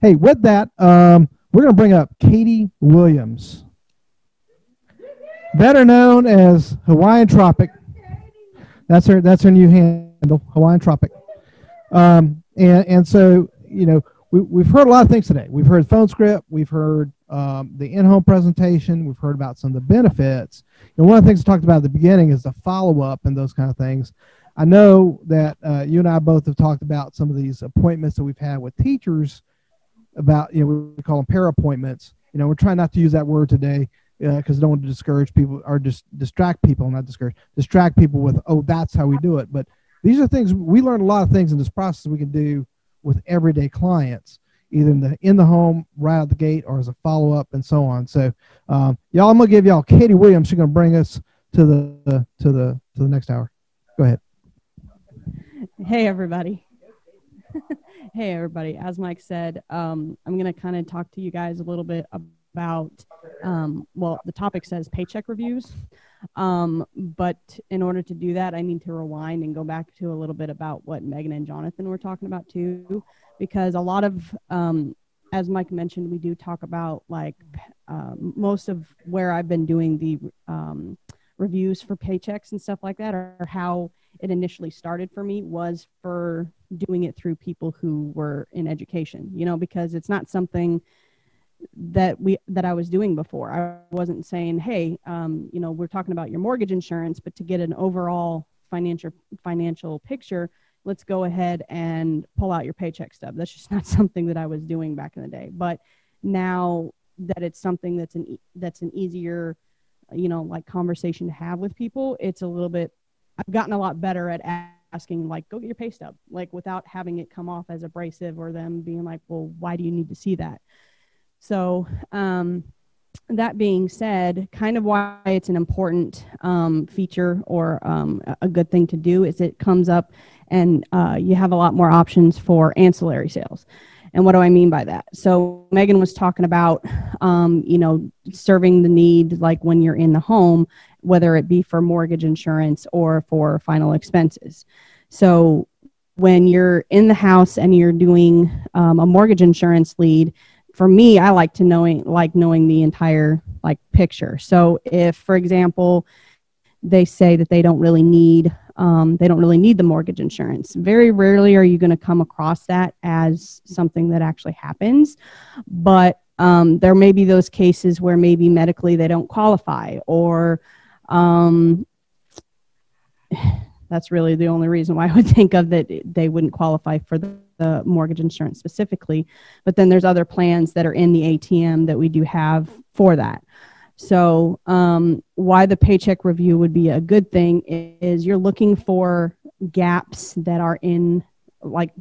Hey, with that, we're going to bring up Katie Williams, better known as Hawaiian Tropic. That's her new handle, Hawaiian Tropic. And so, you know, we've heard a lot of things today. We've heard phone script. We've heard the in-home presentation. We've heard about some of the benefits. And one of the things I talked about at the beginning is the follow-up and those kind of things. I know that you and I both have talked about some of these appointments that we've had with teachers about, you know, we call them pair appointments. You know, we're trying not to use that word today because I don't want to discourage people or just distract people, not discourage, distract people with, oh, that's how we do it. But these are things, we learned a lot of things in this process we can do with everyday clients, either in the home, right out the gate, or as a follow-up and so on. So y'all, I'm going to give y'all Katie Williams. She's going to bring us to the next hour. Go ahead. Hey, everybody. Hey, everybody. As Mike said, I'm going to kind of talk to you guys a little bit about, well, the topic says paycheck reviews. But in order to do that, I need to rewind and go back to a little bit about what Megan and Jonathan were talking about too, because a lot of, as Mike mentioned, we do talk about like most of where I've been doing the reviews for paychecks and stuff like that, or how it initially started for me was for doing it through people who were in education, you know, because it's not something that I was doing before. I wasn't saying, hey, you know, we're talking about your mortgage insurance, but to get an overall financial picture, let's go ahead and pull out your paycheck stub. That's just not something that I was doing back in the day. But now that it's something that's an easier, you know, like conversation to have with people, it's a little bit, I've gotten a lot better at asking, like, go get your pay stub, like without having it come off as abrasive or them being like, well, why do you need to see that? So that being said, kind of why it's an important feature or a good thing to do is it comes up and you have a lot more options for ancillary sales. And what do I mean by that? So Megan was talking about, you know, serving the need like when you're in the home, whether it be for mortgage insurance or for final expenses. So when you're in the house and you're doing a mortgage insurance lead, for me, I like knowing the entire like picture. So if, for example, they say that they don't really need the mortgage insurance, very rarely are you going to come across that as something that actually happens. But there may be those cases where maybe medically they don't qualify, or that's really the only reason why I would think of that they wouldn't qualify for the mortgage insurance specifically. But then there's other plans that are in the ATM that we do have for that. So why the paycheck review would be a good thing is you're looking for gaps that are in like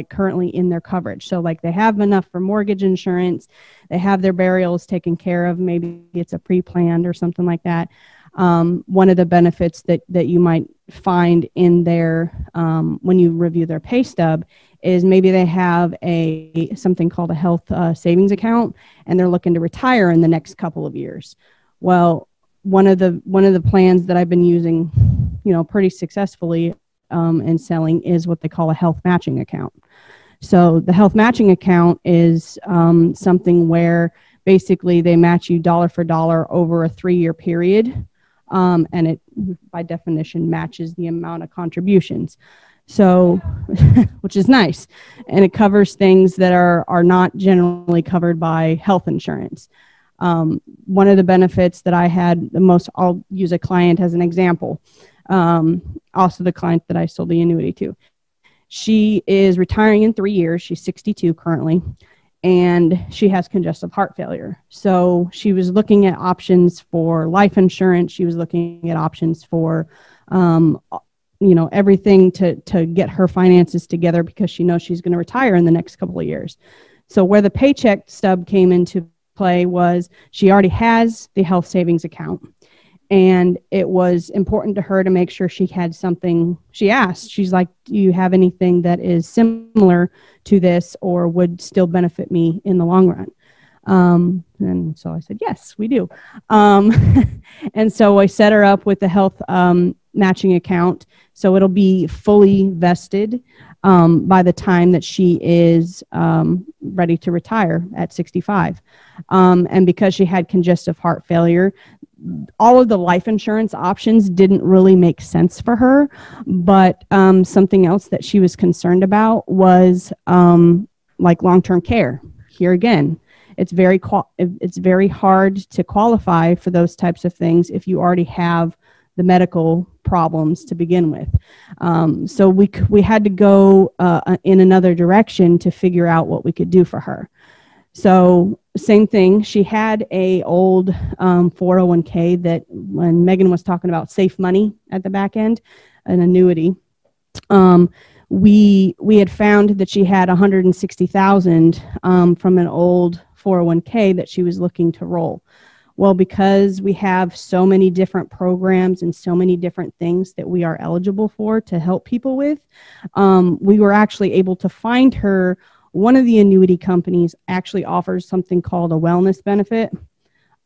currently in their coverage. So like they have enough for mortgage insurance, they have their burials taken care of, maybe it's a pre-planned or something like that. One of the benefits that you might find in their when you review their pay stub is maybe they have something called a health savings account, and they're looking to retire in the next couple of years. Well, one of the plans that I've been using, you know, pretty successfully and selling is what they call a health matching account. So the health matching account is something where basically they match you dollar for dollar over a 3-year period. And it, by definition, matches the amount of contributions. So, which is nice. And it covers things that are not generally covered by health insurance. One of the benefits that I had the most, I'll use a client as an example. Also the client that I sold the annuity to. She is retiring in 3 years. She's 62 currently. And she has congestive heart failure. So she was looking at options for life insurance. She was looking at options for, you know, everything to get her finances together because she knows she's going to retire in the next couple of years. So where the paycheck stub came into play was she already has the health savings account. And it was important to her to make sure she had something. She asked, she's like, do you have anything that is similar to this or would still benefit me in the long run? And so I said, yes, we do. And so I set her up with the health matching account. So it'll be fully vested. by the time that she is ready to retire at 65. And because she had congestive heart failure, all of the life insurance options didn't really make sense for her. But something else that she was concerned about was like long-term care. Here again, it's very hard to qualify for those types of things if you already have the medical problems to begin with. So we had to go in another direction to figure out what we could do for her. So same thing, she had a old 401k that when Megan was talking about safe money at the back end, an annuity, we had found that she had $160,000 from an old 401k that she was looking to roll. Well, because we have so many different programs and so many different things that we are eligible for to help people with, we were actually able to find her. One of the annuity companies actually offers something called a wellness benefit.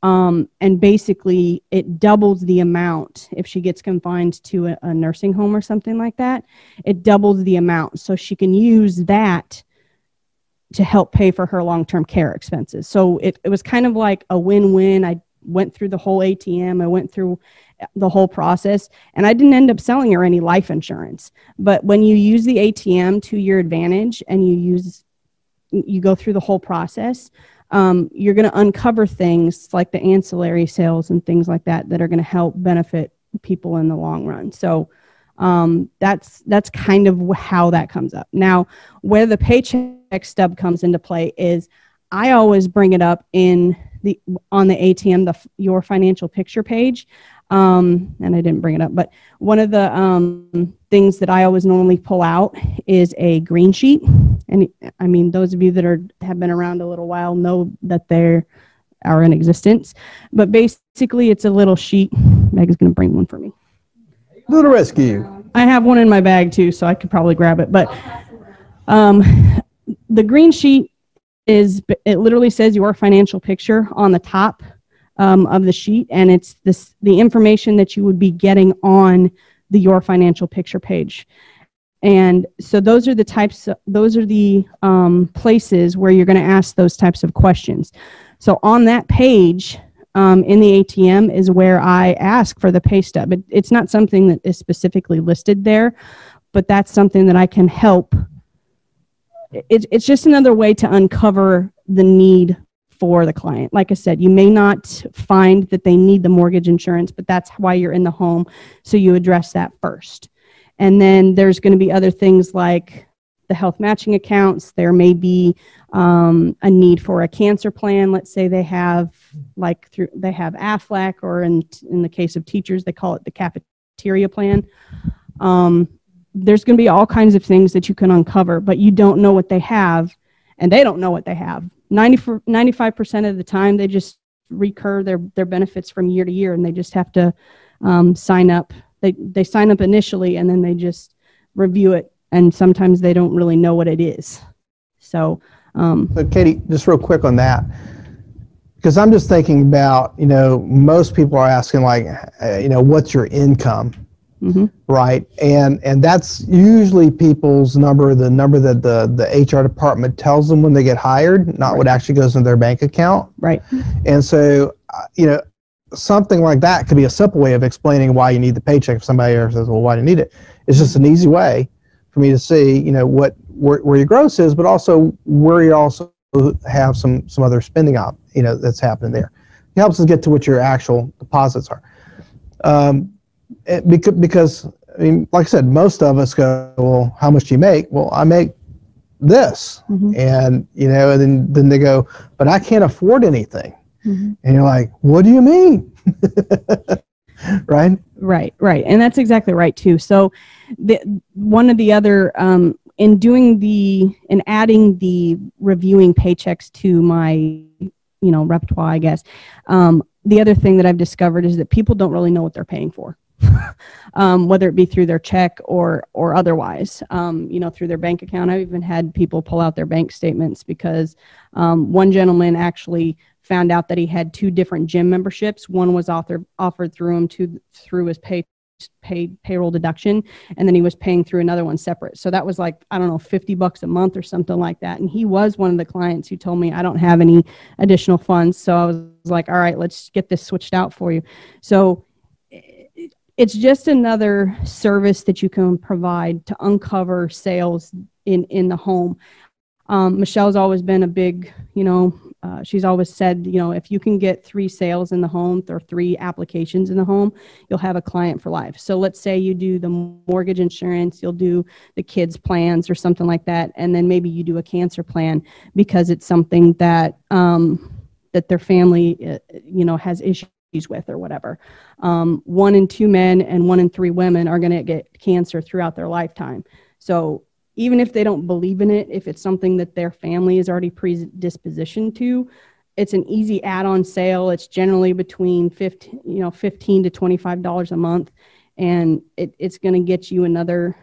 And basically it doubles the amount if she gets confined to a nursing home or something like that. It doubles the amount. So she can use that to help pay for her long-term care expenses. So it was kind of like a win-win. I went through the whole ATM. I went through the whole process, and I didn't end up selling her any life insurance. But when you use the ATM to your advantage and you go through the whole process, you're going to uncover things like the ancillary sales and things like that that are going to help benefit people in the long run. So that's kind of how that comes up. Now, where the Paycheck Stub comes into play is I always bring it up on the ATM, your financial picture page. And I didn't bring it up, but one of the things that I always normally pull out is a green sheet. And I mean, those of you that have been around a little while know that they are in existence. But basically, it's a little sheet. Meg is going to bring one for me. Little rescue. I have one in my bag too, so I could probably grab it. But the green sheet it literally says your financial picture on the top of the sheet, and it's the information that you would be getting on the your financial picture page. And so those are the places where you're going to ask those types of questions. So on that page in the ATM is where I ask for the pay stub. It's not something that is specifically listed there, but that's something that I can help. It's just another way to uncover the need for the client. Like I said, you may not find that they need the mortgage insurance, but that's why you're in the home. So you address that first. And then there's going to be other things like the health matching accounts. There may be a need for a cancer plan. Let's say they have AFLAC, or in the case of teachers, they call it the cafeteria plan. There's going to be all kinds of things that you can uncover, but you don't know what they have, and they don't know what they have. 95% of the time, they just recur their benefits from year to year, and they just have to sign up. They sign up initially, and then they just review it, and sometimes they don't really know what it is. So Katie, just real quick on that, because I'm just thinking about, most people are asking what's your income? Mm-hmm. Right. And that's usually people's number, the number that the HR department tells them when they get hired, not what actually goes in their bank account. Right. And so, something like that could be a simple way of explaining why you need the paycheck. If somebody ever says, well, why do you need it? It's just an easy way for me to see, where your gross is, but also where you also have some other spending that's happening there. It helps us get to what your actual deposits are. Because I mean, like I said, most of us go, well, how much do you make? Well, I make this. Mm-hmm. And, and then they go, but I can't afford anything. Mm-hmm. And you're like, what do you mean? Right? Right. And that's exactly right too. So one of the other, in adding the reviewing paychecks to my, repertoire, I guess, the other thing that I've discovered is that people don't really know what they're paying for. Whether it be through their check or otherwise, through their bank account. I've even had people pull out their bank statements because one gentleman actually found out that he had 2 different gym memberships. One was offered through him through his paid payroll deduction, and then he was paying through another one separate. So that was like, I don't know, $50 a month or something like that. And he was one of the clients who told me, I don't have any additional funds. So I was like, all right, let's get this switched out for you. So it's just another service that you can provide to uncover sales in the home. Michelle's always been a big, she's always said, if you can get 3 sales in the home or 3 applications in the home, you'll have a client for life. So let's say you do the mortgage insurance, you'll do the kids plans or something like that. And then maybe you do a cancer plan because it's something that, that their family, has issues with or whatever. 1 in 2 men and 1 in 3 women are going to get cancer throughout their lifetime. So even if they don't believe in it, if it's something that their family is already predispositioned to, it's an easy add-on sale. It's generally between $15 to $25 a month, and it's going to get you another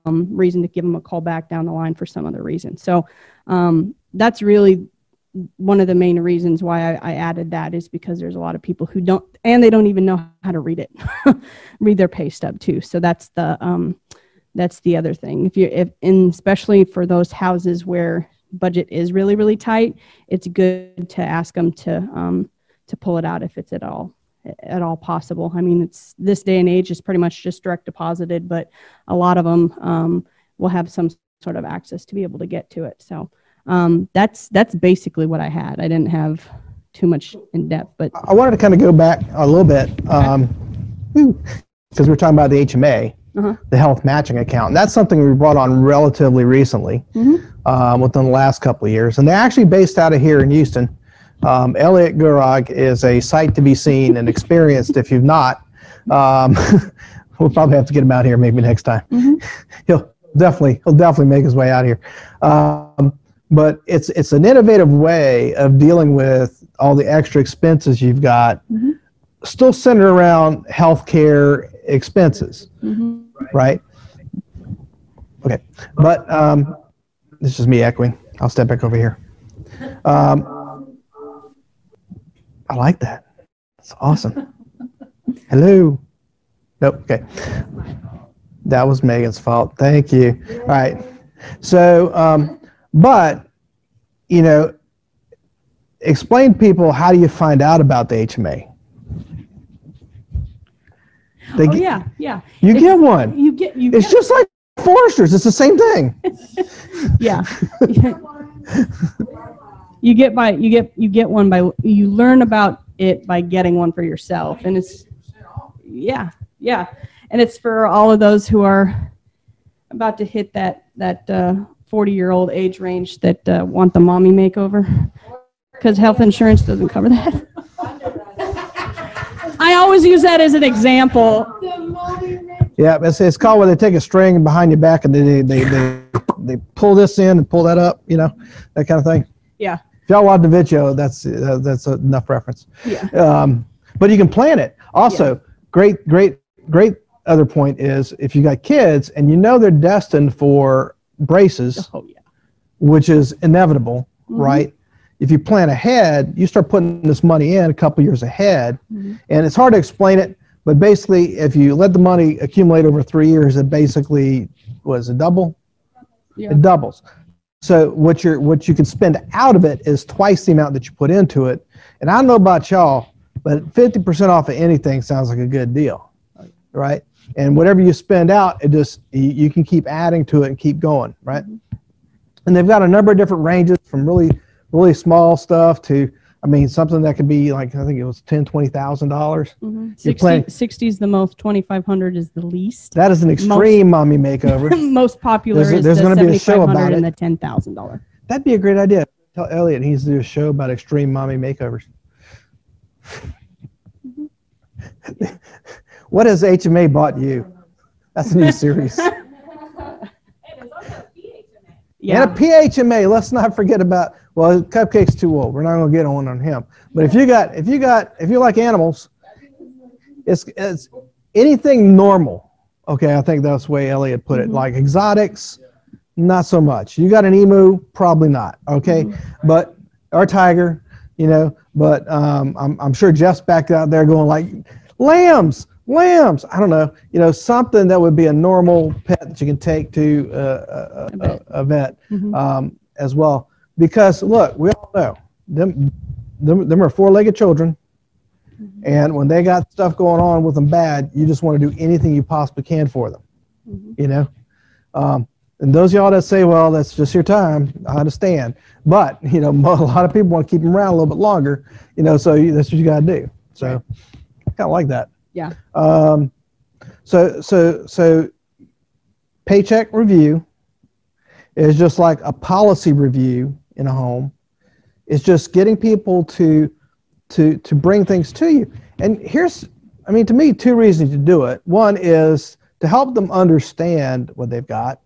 reason to give them a call back down the line for some other reason. So that's really one of the main reasons why I added that, is because there's a lot of people who don't, and they don't even know how to read it, read their pay stub too. So that's the other thing. Especially for those houses where budget is really, really tight, it's good to ask them to pull it out if it's at all possible. I mean, it's this day and age is pretty much just direct deposited, but a lot of them will have some sort of access to be able to get to it. So that's basically what I had. I didn't have too much in depth, but I wanted to kind of go back a little bit because we're talking about the HMA. The health matching account. And that's something we brought on relatively recently, within the last couple of years. And they're actually based out of here in Houston. Elliot Gurag is a sight to be seen and experienced. If you've not, we'll probably have to get him out here maybe next time. He'll definitely make his way out here. But it's an innovative way of dealing with all the extra expenses you've got, still centered around healthcare expenses. Right? Okay. But this is me echoing. I'll step back over here. I like that. That's awesome. Hello. Nope. Okay. That was Megan's fault. Thank you. All right. So, but, explain to people, how do you find out about the HMA? Yeah. You get one. It's just like Foresters. It's the same thing. Yeah. You learn about it by getting one for yourself, and it's and it's for all of those who are about to hit that 40-year-old age range that want the mommy makeover, because health insurance doesn't cover that. I always use that as an example. Yeah, it's called where they take a string behind your back and they pull this in and pull that up, that kind of thing. Yeah. If y'all watch the video, that's enough reference. Yeah. But you can plan it. Also, great other point is, if you got kids and they're destined for braces, which is inevitable, right? If you plan ahead, you start putting this money in a couple years ahead, and it's hard to explain it, but basically, if you let the money accumulate over 3 years, it basically double? Yeah. It doubles. So what you can spend out of it is twice the amount that you put into it. And I don't know about y'all, but 50% off of anything sounds like a good deal, right? And whatever you spend out, you can keep adding to it and keep going, right? And they've got a number of different ranges, from really small stuff to, something that could be like, I think it was $10,000, $20,000. 60 is the most, 2,500 is the least. That is an extreme mommy makeover. Most popular is the $7,500 and the $10,000. That'd be a great idea. Tell Elliot he needs to do a show about extreme mommy makeovers. What has HMA bought you? That's a new series. Yeah. And a PHMA. Let's not forget about. Well, Cupcake's too old. We're not going to get on him. But if you like animals, it's anything normal. Okay, I think that's the way Elliot put it. Like exotics, not so much. You got an emu, probably not. Okay, but or tiger, But I'm sure Jeff's back out there going like, lambs. lambs. I don't know. You know, something that would be a normal pet that you can take to a vet as well. Because look, we all know them are four-legged children, and when they got stuff going on with them bad, you just want to do anything you possibly can for them. You know, and those of y'all that say, "Well, that's just your time," I understand. But you know, a lot of people want to keep them around a little bit longer. You know, so that's what you got to do. So, I kind of like that. Yeah. So paycheck review is just like a policy review in a home. It's just getting people to bring things to you. And here's, I mean, to me, two reasons to do it. One is to help them understand what they've got.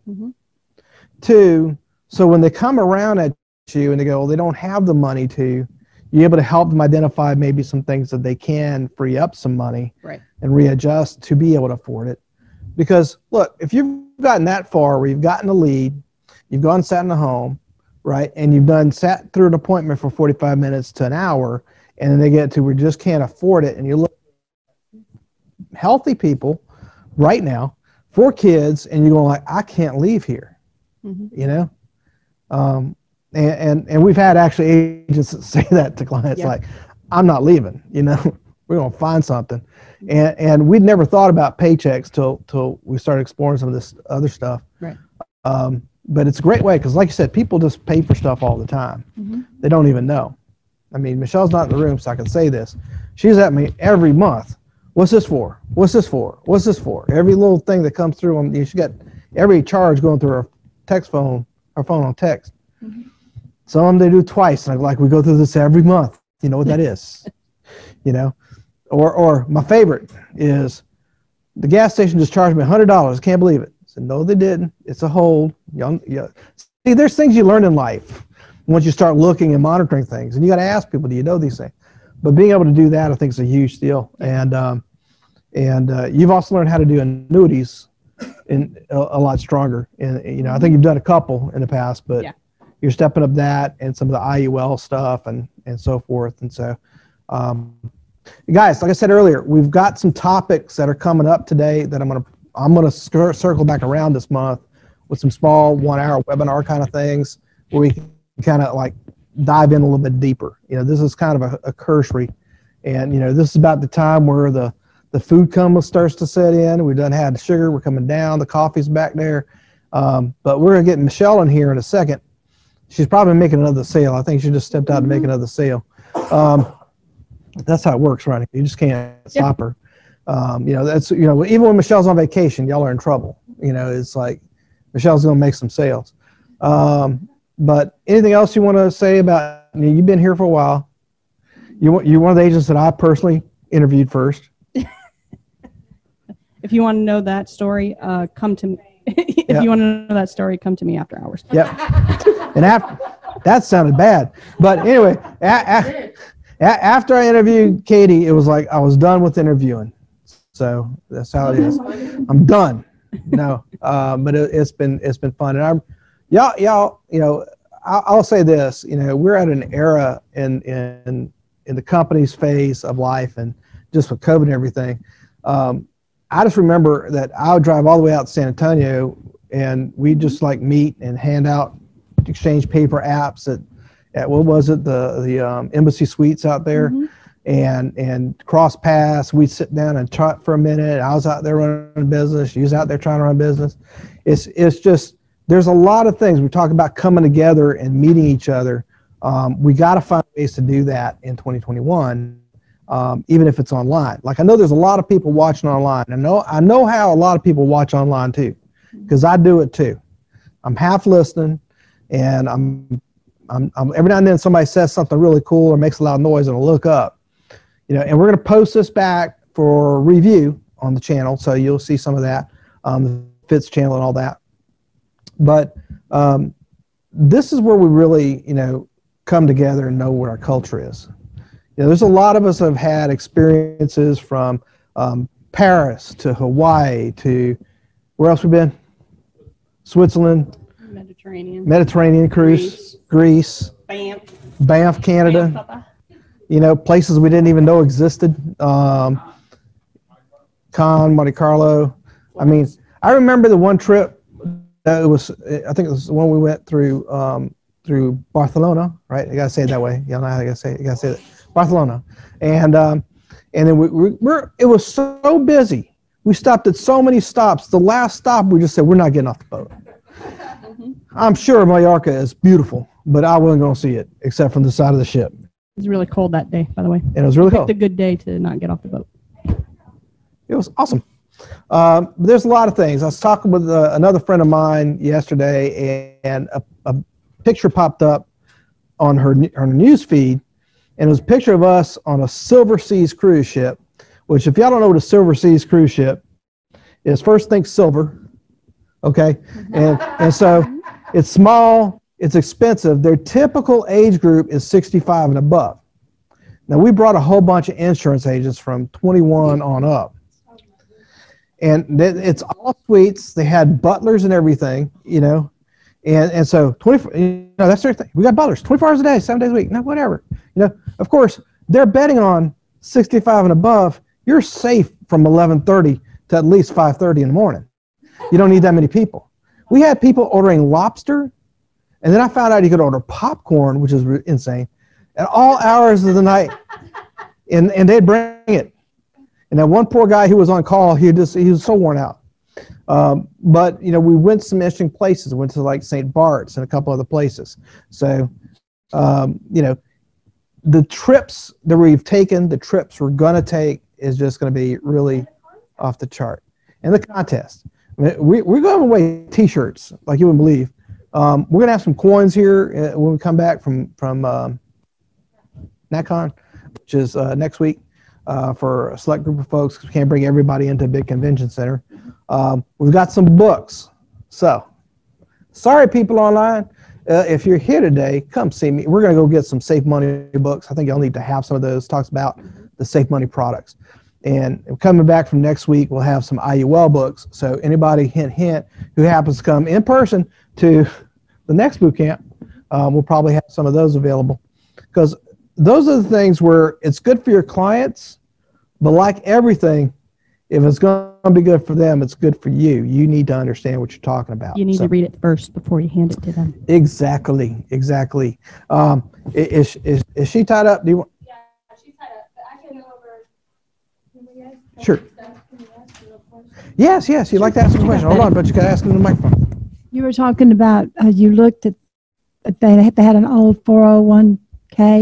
Two, so when they come around at you and they go, well, they don't have the money to, you're able to help them identify maybe some things that they can free up some money and readjust to be able to afford it. Because look, if you've gotten that far where you've gotten a lead, you've gone and sat in the home, right, and you've sat through an appointment for 45 minutes to an hour, and then they get to we just can't afford it, and you look healthy people right now, 4 kids, and you're going like, I can't leave here, you know? And we've had actually agents that say that to clients, like, I'm not leaving, you know, we're going to find something. And we'd never thought about paychecks till we started exploring some of this other stuff. But it's a great way because, like you said, people just pay for stuff all the time. They don't even know. I mean, Michelle's not in the room, so I can say this. She's at me every month. What's this for? What's this for? What's this for? Every little thing that comes through, she got every charge going through her text phone, her phone on text. Some of them they do twice, and like we go through this every month. You know what that is, you know? Or my favorite is the gas station just charged me $100. Can't believe it. I said, no, they didn't. It's a hold. See, there's things you learn in life once you start looking and monitoring things, and you got to ask people, do you know these things? But being able to do that, I think, is a huge deal. And you've also learned how to do annuities in a lot stronger. And you know, I think you've done a couple in the past, but you're stepping up that and some of the IUL stuff and so forth. And so, guys, like I said earlier, we've got some topics that are coming up today that I'm gonna circle back around this month with some small 1-hour webinar kind of things where we can kind of like dive in a little bit deeper. You know, this is kind of a cursory, and you know, this is about the time where the food coma starts to set in. We've done had the sugar, we're coming down, the coffee's back there, but we're gonna get Michelle in here in a second. She's probably making another sale. I think she just stepped out to make another sale. That's how it works, right? You just can't stop her. You know, that's, you know, even when Michelle's on vacation, y'all are in trouble. You know, it's like Michelle's going to make some sales. But anything else you want to say about, I mean, you've been here for a while. You're one of the agents that I personally interviewed first. If you want to know that story, come to me. If you want to know that story, come to me after hours. And after, that sounded bad. But anyway, after I interviewed Katie, it was like I was done with interviewing. So that's how it is. I'm done. No, but it's been fun. And y'all, you know, I'll say this. You know, we're at an era in the company's phase of life, and just with COVID and everything. I just remember that I would drive all the way out to San Antonio, and we'd just like meet and hand out, exchange paper apps at what was it, the Embassy Suites out there, and cross paths. We'd sit down and talk for a minute. I was out there running a business. She was out there trying to run a business. It's just, there's a lot of things. We talk about coming together and meeting each other. We got to find ways to do that in 2021. Even if it's online. Like I know there's a lot of people watching online. I know how a lot of people watch online too, because I do it too. I'm half listening, and I'm every now and then somebody says something really cool or makes a loud noise, and I'll look up. You know, and we're going to post this back for review on the channel, so you'll see some of that, the Fitz channel and all that. But this is where we really, you know, come together and know what our culture is. You know, there's a lot of us have had experiences from Paris to Hawaii to, where else we been? Switzerland. Mediterranean cruise. Greece. Banff, Canada. You know, places we didn't even know existed. Cannes, Monte Carlo. I mean, I remember the one trip that I think it was the one we went through Barcelona, right? You gotta say it that way. Y'all know how you gotta say it. You gotta say it. Barcelona, and then it was so busy. We stopped at so many stops. The last stop, we just said we're not getting off the boat. I'm sure Mallorca is beautiful, but I wasn't going to see it except from the side of the ship. It was really cold that day, by the way. And it was really cold. It's a good day to not get off the boat. It was awesome. There's a lot of things. I was talking with another friend of mine yesterday, and a picture popped up on her news feed, and it was a picture of us on a Silver Seas cruise ship, which if y'all don't know what a Silver Seas cruise ship is, first think silver, okay? And so it's small, it's expensive. Their typical age group is 65 and above. Now, we brought a whole bunch of insurance agents from 21 on up. And it's all suites. They had butlers and everything, you know. And so, that's their thing. We got butlers 24 hours a day, 7 days a week, no, whatever. You know, of course, they're betting on 65 and above. You're safe from 11:30 to at least 5:30 in the morning. You don't need that many people. We had people ordering lobster, and then I found out you could order popcorn, which is insane, at all hours of the night, and they'd bring it. And that one poor guy who was on call, he was so worn out. But you know, we went to some interesting places. We went to like St. Bart's and a couple other places. So, you know, the trips that we've taken, the trips we're gonna take, is just going to be really off the chart. And the contest, I mean, we're going away T-shirts like you wouldn't believe. We're going to have some coins here when we come back from NatCon, which is next week, for a select group of folks. We can't bring everybody into a big convention center. We've got some books. So, sorry people online. If you're here today, come see me. We're going to go get some Safe Money books. I think y'all need to have some of those. Talks about the Safe Money products. And coming back from next week, we'll have some IUL books. So anybody, hint, hint, who happens to come in person to the next boot camp, we'll probably have some of those available. Because those are the things where it's good for your clients, but like everything, if it's going to be good for them, it's good for you. You need to understand what you're talking about. You need to read it first before you hand it to them. Exactly. Is she tied up? Do you want? Yeah, she's tied up. But I can go over. Sure. Yes. You'd like to ask a question. Hold on, but you got to ask them in the microphone. You were talking about you looked at they had an old 401k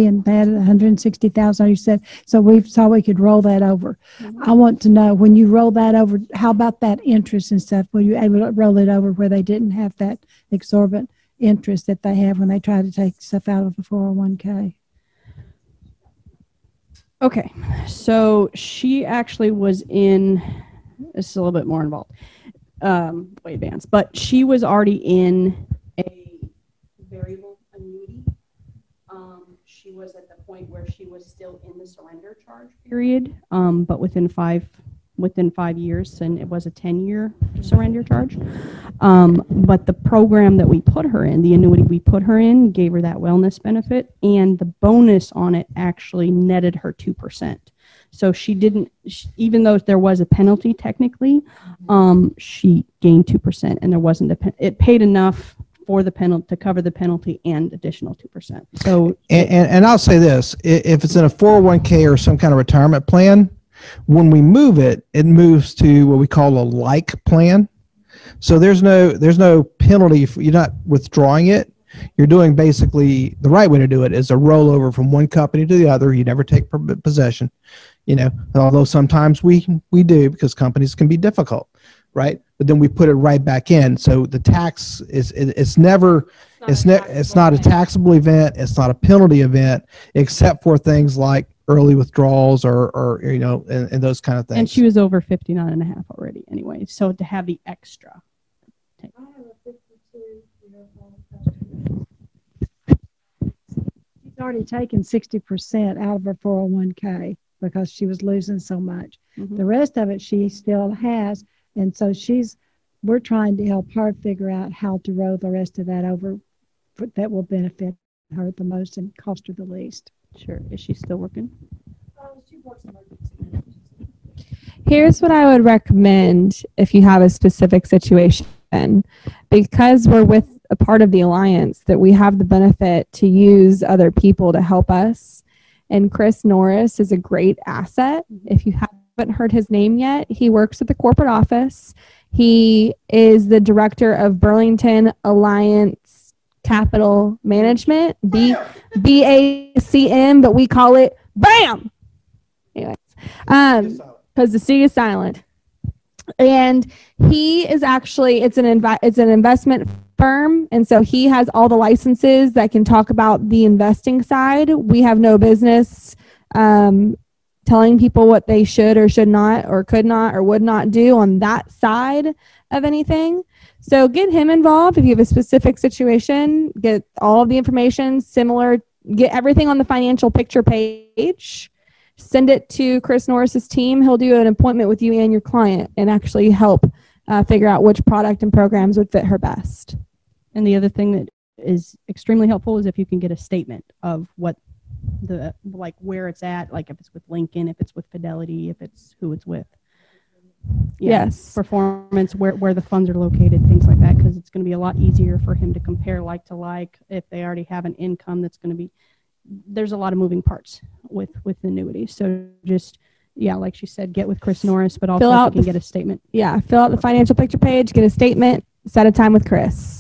and they had 160,000. You said so. We saw we could roll that over. Mm-hmm. I want to know, when you roll that over, how about that interest and stuff? Were you able to roll it over where they didn't have that exorbitant interest that they have when they try to take stuff out of the 401k? Okay, so she actually was in, this is a little bit more involved, way advanced, but she was already in a variable annuity. She was at the point where she was still in the surrender charge period, but within 5 years, and it was a 10-year surrender charge. But the program that we put her in, the annuity we put her in, gave her that wellness benefit, and the bonus on it actually netted her 2%. So she didn't, even though there was a penalty technically, she gained 2%, and there wasn't it paid enough for the penalty to cover the penalty and additional 2%. So, and I'll say this: if it's in a 401k or some kind of retirement plan, when we move it, it moves to what we call a like plan. So there's no penalty. You're not withdrawing it. You're doing basically the right way to do it is a rollover from one company to the other. You never take possession, you know, although sometimes we do because companies can be difficult, right? But then we put it right back in. So the tax it's not a taxable event. It's not a penalty event, except for things like early withdrawals or you know, and those kind of things. And she was over 59 and a half already anyway. So to have the extra. I have a 52-year-old. She's already taken 60% out of her 401k because she was losing so much. Mm-hmm. The rest of it she still has. And so we're trying to help her figure out how to roll the rest of that over that will benefit her the most and cost her the least. Sure. Is she still working? She works emergency. Here's what I would recommend if you have a specific situation. Because we're with a part of the alliance, that we have the benefit to use other people to help us. And Chris Norris is a great asset. If you haven't heard his name yet, he works at the corporate office. He is the director of Burlington Alliance Capital Management, BACM, but we call it BAM. Anyways, because the C is silent. And he is actually, it's an investment firm. And so he has all the licenses that can talk about the investing side. We have no business telling people what they should or should not or could not or would not do on that side of anything. So get him involved if you have a specific situation. Get all of the information similar. Get everything on the financial picture page. Send it to Chris Norris's team. He'll do an appointment with you and your client and actually help figure out which product and programs would fit her best. And the other thing that is extremely helpful is if you can get a statement of what the, like where it's at, like if it's with Lincoln, if it's with Fidelity, if it's who it's with. Yeah, yes. Performance, where the funds are located, things like that, because it's going to be a lot easier for him to compare like to like if they already have an income that's going to be, there's a lot of moving parts with annuities. So just, yeah, like she said, get with Chris Norris, but also if you can get a statement. Yeah, fill out the financial picture page, get a statement, set a time with Chris.